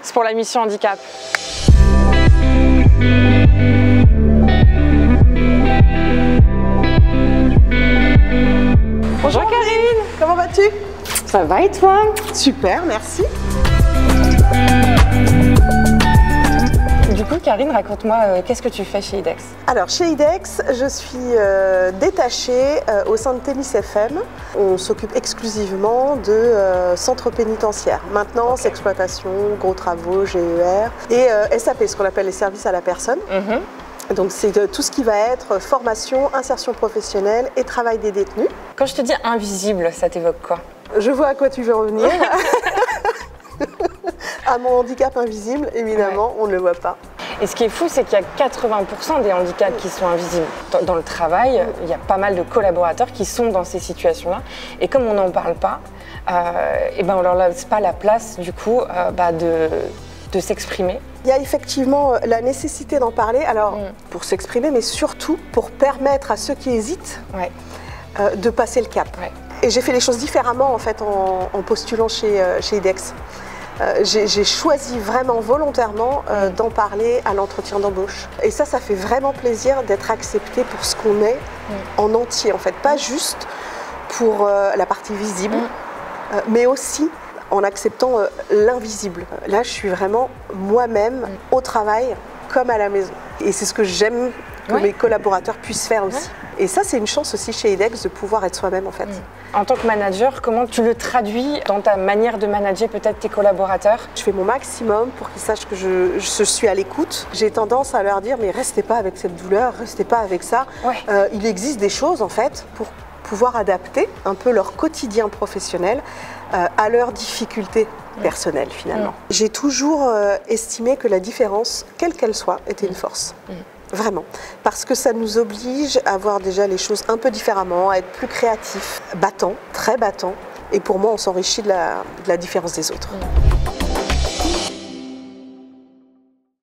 C'est pour la mission handicap. Bonjour Karine, comment vas-tu? Ça va et toi? Super, merci. Du coup, Karine, raconte-moi, qu'est-ce que tu fais chez IDEX? Alors, chez IDEX, je suis détachée au sein de Tennis FM. On s'occupe exclusivement de centres pénitentiaires. Maintenance, exploitation, gros travaux, GER et SAP, ce qu'on appelle les services à la personne. Donc, c'est tout ce qui va être formation, insertion professionnelle et travail des détenus. Quand je te dis invisible, ça t'évoque quoi? Je vois à quoi tu veux en venir. À mon handicap invisible, évidemment, on ne le voit pas. Et ce qui est fou, c'est qu'il y a 80% des handicaps qui sont invisibles. Dans le travail, il y a pas mal de collaborateurs qui sont dans ces situations-là. Et comme on n'en parle pas, et ben on leur laisse pas la place, du coup, de s'exprimer. Il y a effectivement la nécessité d'en parler, alors pour s'exprimer, mais surtout pour permettre à ceux qui hésitent de passer le cap. Et j'ai fait les choses différemment en fait en postulant chez IDEX. J'ai choisi vraiment volontairement d'en parler à l'entretien d'embauche. Et ça fait vraiment plaisir d'être accepté pour ce qu'on est en entier en fait. Pas juste pour la partie visible, mais aussi en acceptant l'invisible. Là, je suis vraiment moi-même au travail comme à la maison. Et c'est ce que j'aime que mes collaborateurs puissent faire aussi. Et ça, c'est une chance aussi chez IDEX de pouvoir être soi-même en fait. En tant que manager, comment tu le traduis dans ta manière de manager peut-être tes collaborateurs? Je fais mon maximum pour qu'ils sachent que je suis à l'écoute. J'ai tendance à leur dire, mais restez pas avec cette douleur, restez pas avec ça. Il existe des choses en fait pour pouvoir adapter un peu leur quotidien professionnel à leurs difficultés personnelles finalement. J'ai toujours estimé que la différence, quelle qu'elle soit, était une force. Vraiment, parce que ça nous oblige à voir déjà les choses un peu différemment, à être plus créatifs, battants, très battants. Et pour moi, on s'enrichit de la différence des autres.